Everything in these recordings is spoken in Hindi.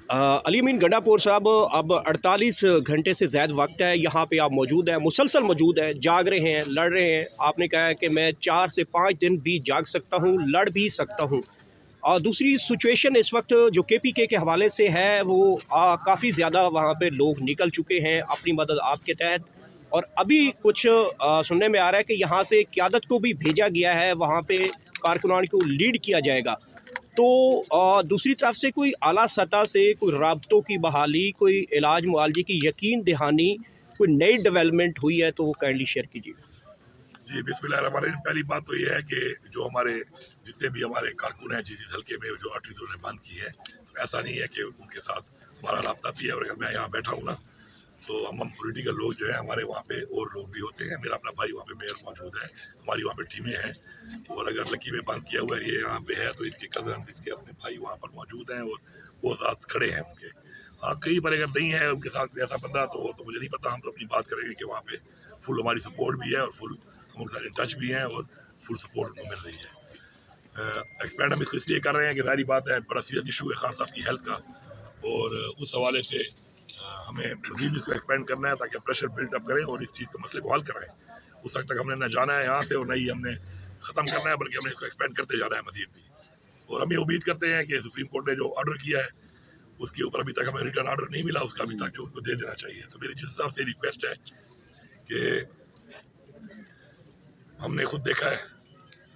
अली अमीन गंडापुर साहब, अब 48 घंटे से ज़्यादा वक्त है, यहाँ पे आप मौजूद हैं, मुसलसल मौजूद हैं, जाग रहे हैं, लड़ रहे हैं। आपने कहा है कि मैं 4 से 5 दिन भी जाग सकता हूँ, लड़ भी सकता हूँ। और दूसरी सिचुएशन इस वक्त जो KPK के हवाले से है, वो काफ़ी ज़्यादा वहाँ पे लोग निकल चुके हैं अपनी मदद आपके तहत। और अभी कुछ सुनने में आ रहा है कि यहाँ से क़यादत को भी भेजा गया है, वहाँ पे कारकुनान को लीड किया जाएगा। तो दूसरी तरफ से कोई आला सतह से कोई राब्तों की बहाली, कोई इलाज मुआलजे की यकीन दहानी, कोई नई डेवलपमेंट हुई है तो वो काइंडली शेयर कीजिए। जी बिस्मिल्लाहिर्रहमानिर्रहीम। पहली बात तो ये है कि जो हमारे जितने भी हमारे कारकुन हैं जिस हल्के में जो आर्टरीज उन्होंने बंद की है, तो ऐसा नहीं है कि उनके साथ हमारा राब्ता भी है। और अगर मैं यहाँ बैठा हूँ ना, तो हम पॉलिटिकल लोग जो है हमारे वहाँ पे और लोग भी होते हैं। मेरा अपना भाई वहाँ पे मेयर मौजूद है, हमारी वहाँ पे टीमें हैं। और अगर लकी में बंद किया हुआ है ये यहाँ पे है, तो इसके कज़न इसके अपने भाई वहाँ पर मौजूद हैं और वो साथ खड़े हैं उनके। हाँ, कहीं पर अगर नहीं है उनके साथ ऐसा बंदा तो मुझे नहीं पता। हम तो अपनी बात करेंगे कि वहाँ पे फुल हमारी सपोर्ट भी है और फुल हम उनके साथ इन टच भी हैं और फुल सपोर्ट उनको मिल रही है। एक्सपेंड हम इसको इसलिए कर रहे हैं कि सारी बात है, बड़ा सीरियस इशू है खान साहब की हेल्थ का, और उस हवाले से हमें मजीद इसको एक्सपेंड करना है ताकि प्रेशर बिल्डअप करें और इस चीज़ के मसले को हल कराएं। उस वक्त तक हमने न जाना है यहाँ से और न ही हमने ख़त्म करना है, बल्कि हमने इसको एक्सपेंड करते जाना है मजीद भी। और हम ये उम्मीद करते हैं कि सुप्रीम कोर्ट ने जो ऑर्डर किया है उसके ऊपर अभी तक हमें रिटर्न ऑर्डर नहीं मिला उसका, अभी तक उनको दे देना चाहिए। तो मेरी जिस हिसाब से रिक्वेस्ट है कि हमने खुद देखा है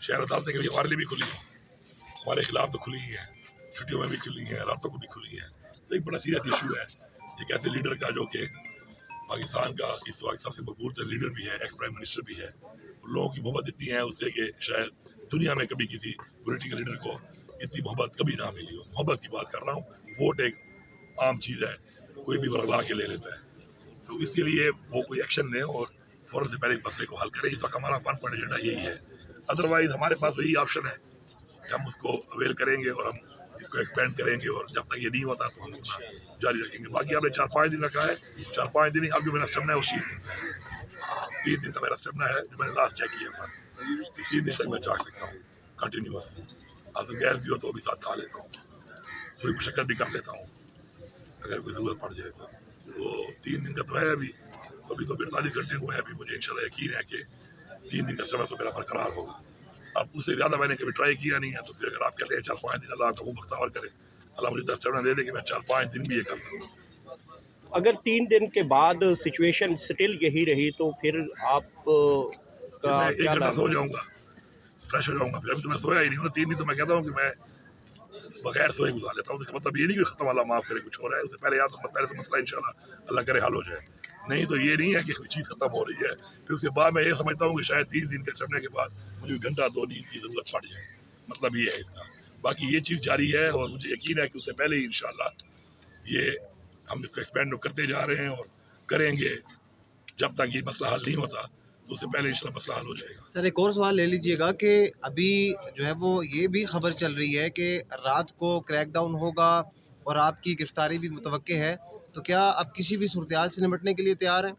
शहर अदालतें कभी हमारे लिए भी खुली हैं, हमारे खिलाफ तो खुली ही है, छुट्टियों में भी खुली हैं, रातों को भी खुली हैं। तो एक बड़ा सीरियस इशू है एक ऐसे लीडर का जो कि पाकिस्तान का इस वक्त सबसे मकबूल तरीन लीडर भी है, एक्स प्राइम मिनिस्टर भी है। लोगों की मोहब्बत इतनी है उससे कि शायद दुनिया में कभी किसी पॉलिटिकल लीडर को इतनी मोहब्बत कभी ना मिली हो। मोहब्बत की बात कर रहा हूँ, वोट एक आम चीज़ है, कोई भी वर्ला के ले लेता है। तो इसके लिए वो कोई एक्शन लें और फ़ौरन से पहले इस मसले को हल करें। इस वक्त हमारा 1 पॉइंट एजेंडा यही है। अदरवाइज़ हमारे पास वही ऑप्शन है कि हम उसको अवेल करेंगे और हम इसको एक्सपेंड करेंगे, और जब तक ये नहीं होता तो हम अपना जारी रखेंगे। बाकी आपने 4-5 दिन रखा है, 4-5 दिन ही। अब जो मेरा स्टेमिना है वो 3 दिन का है। 3 दिन का मेरा स्टेमिना है, जो मैंने लास्ट चेक किया था। 3 दिन तक मैं जाग सकता हूँ कंटिन्यूस। तो गैस भी हो तो भी साथ खा लेता हूँ, थोड़ी मुशक्कत भी कर लेता हूँ अगर कोई ज़रूरत पड़ जाए तो 3 दिन का तो है अभी तो 48 घंटे हुए हैं अभी। मुझे इंशाल्लाह यकीन है कि 3 दिन का समय तो मेरा बरकरार होगा। अब उससे ज़्यादा मैंने कभी ट्राई किया नहीं है, तो फिर अगर आप कहते हैं 4-5 दिन, अल्लाह का मुँह बख्तावर करे, अल्लाह मुझे 10 स्टेमिना दे दे कि मैं 4-5 दिन भी ये कर सकूँ। अगर 3 दिन के बाद सिचुएशन स्टिल यही रही तो फिर आप का मैं 1 क्या घंटा सो लाना? जाऊँगा, फ्रेश हो जाऊँगा। फिर अभी तो मैं सोया ही नहीं हूँ ना 3 दिन। तो मैं कहता हूँ कि मैं बगैर सोए गुजार लेता हूँ। तो मतलब ये नहीं कि ख़त्म, अल्लाह माफ़ करे, कुछ हो रहा है उससे पहले यार तो पहले तो मसला इंशाल्लाह अल्लाह करे हल हो जाए। नहीं तो ये नहीं है कि कोई चीज़ ख़त्म हो रही है, फिर उसके बाद मैं ये समझता हूँ कि शायद 3 दिन के समय के बाद मुझे घंटा 2 नींद की ज़रूरत पड़ जाए। मतलब ये है इसका। बाकी ये चीज़ जारी है और मुझे यकीन है कि उससे पहले ही इंशाल्लाह ये हम इसको एक्सपेंड करते जा रहे हैं और करेंगे। जब तक ये मसला हल नहीं होता तो उससे पहले इंशाल्लाह मसला हल हो जाएगा। सर एक और सवाल ले लीजिएगा कि अभी जो है वो ये भी खबर चल रही है कि रात को क्रैकडाउन होगा और आपकी गिरफ्तारी भी मुतवक्के है, तो क्या आप किसी भी सूरत-ए-हाल से निपटने के लिए तैयार हैं?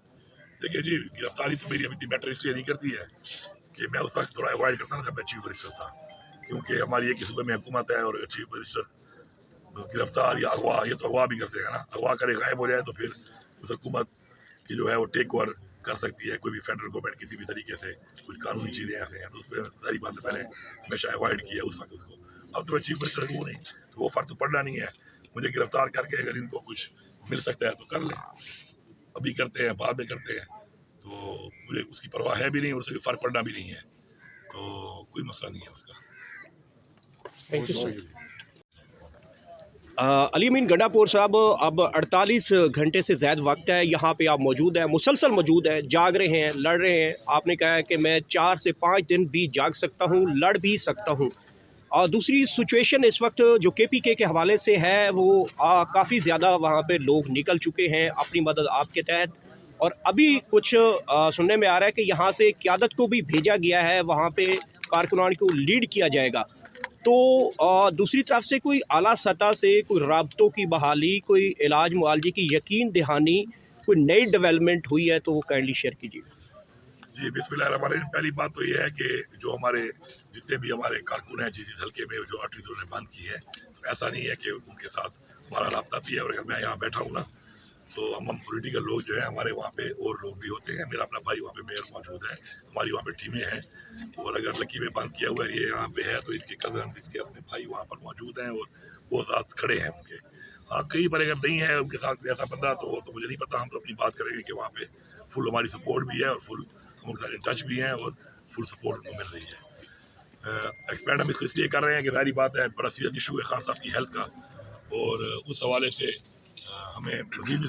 देखिए जी, गिरफ्तारी तो मेरी अभी इतनी मैटर इसलिए नहीं करती है कि मैं उस वक्त थोड़ा अवॉइड करता था जब मैं चीफ मिनिस्टर था, क्योंकि हमारी एक ही सूबे में हुकूमत है और चीफ मिनिस्टर गिरफ्तार या अगवा, ये तो अगवा भी करते हैं ना, अगवा करे गायब हो जाए तो फिर उस हुकूमत की जो है वो टेक ओवर कर सकती है कोई भी फेडरल गवर्नमेंट किसी भी तरीके से। कुछ कानूनी चीज़ें ऐसे हैं तो उस पर सारी बातें मैंने हमेशा अवॉइड किया उस वक्त उसको। अब तो मैं चीफ मिनिस्टर हूँ नहीं, तो वो फ़र्क तो पड़ना नहीं है। मुझे गिरफ्तार करके अगर इनको कुछ मिल सकता है तो कर लें, अभी करते हैं बाद में करते हैं, तो मुझे उसकी परवाह है भी नहीं और उससे फ़र्क पड़ना भी नहीं है, तो कोई मसला नहीं है उसका। Thank you sir. Ali Amin Gandapur sahab, अब 48 घंटे से ज़्यादा वक्त है, यहाँ पे आप मौजूद हैं, मुसलसल मौजूद हैं, जाग रहे हैं, लड़ रहे हैं। आपने कहा है कि मैं 4 से 5 दिन भी जाग सकता हूँ, लड़ भी सकता हूँ। और दूसरी सिचुएशन इस वक्त जो KPK के हवाले से है, वो काफ़ी ज़्यादा वहाँ पे लोग निकल चुके हैं अपनी मदद आपके तहत। और अभी कुछ सुनने में आ रहा है कि यहाँ से क़यादत को भी भेजा गया है, वहाँ पे कारकुनान को लीड किया जाएगा। तो दूसरी तरफ से कोई आला सतह से कोई राब्तों की बहाली, कोई इलाज मुआलजे की यकीन दहानी, कोई नई डेवलपमेंट हुई है तो वो काइंडली शेयर कीजिए। जी बिस्मिल्लाहिर्रहमानिर्रहीम। पहली बात तो ये है कि जो हमारे जितने भी हमारे कारकुन हैं जिस हल्के में जो आर्टरीज उन्होंने बंद की है, तो ऐसा नहीं है कि उनके साथ हमारा रब्ता भी है। और अगर मैं यहाँ बैठा हूँ ना तो हम पॉलिटिकल लोग जो है हमारे वहाँ पे और लोग भी होते हैं। मेरा अपना भाई वहाँ पे मेयर मौजूद है, हमारी वहाँ पे टीमें हैं। और अगर लकी में बंद किया हुआ ये यहाँ पे है तो इसके कज़न, इसके अपने भाई वहाँ पर मौजूद हैं और वो साथ खड़े हैं उनके। हाँ, कहीं पर अगर नहीं है उनके साथ ऐसा बंदा तो मुझे नहीं पता। हम तो अपनी बात करेंगे कि वहाँ पे फुल हमारी सपोर्ट भी है और फुल हम उनके साथ इन टच भी हैं और फुल सपोर्ट उनको मिल रही है। एक्सपेंड हम इसको इसलिए कर रहे हैं कि सारी बात है, बड़ा सीरियस इशू है खान साहब की हेल्थ का, और उस हवाले से हमें मज़ीद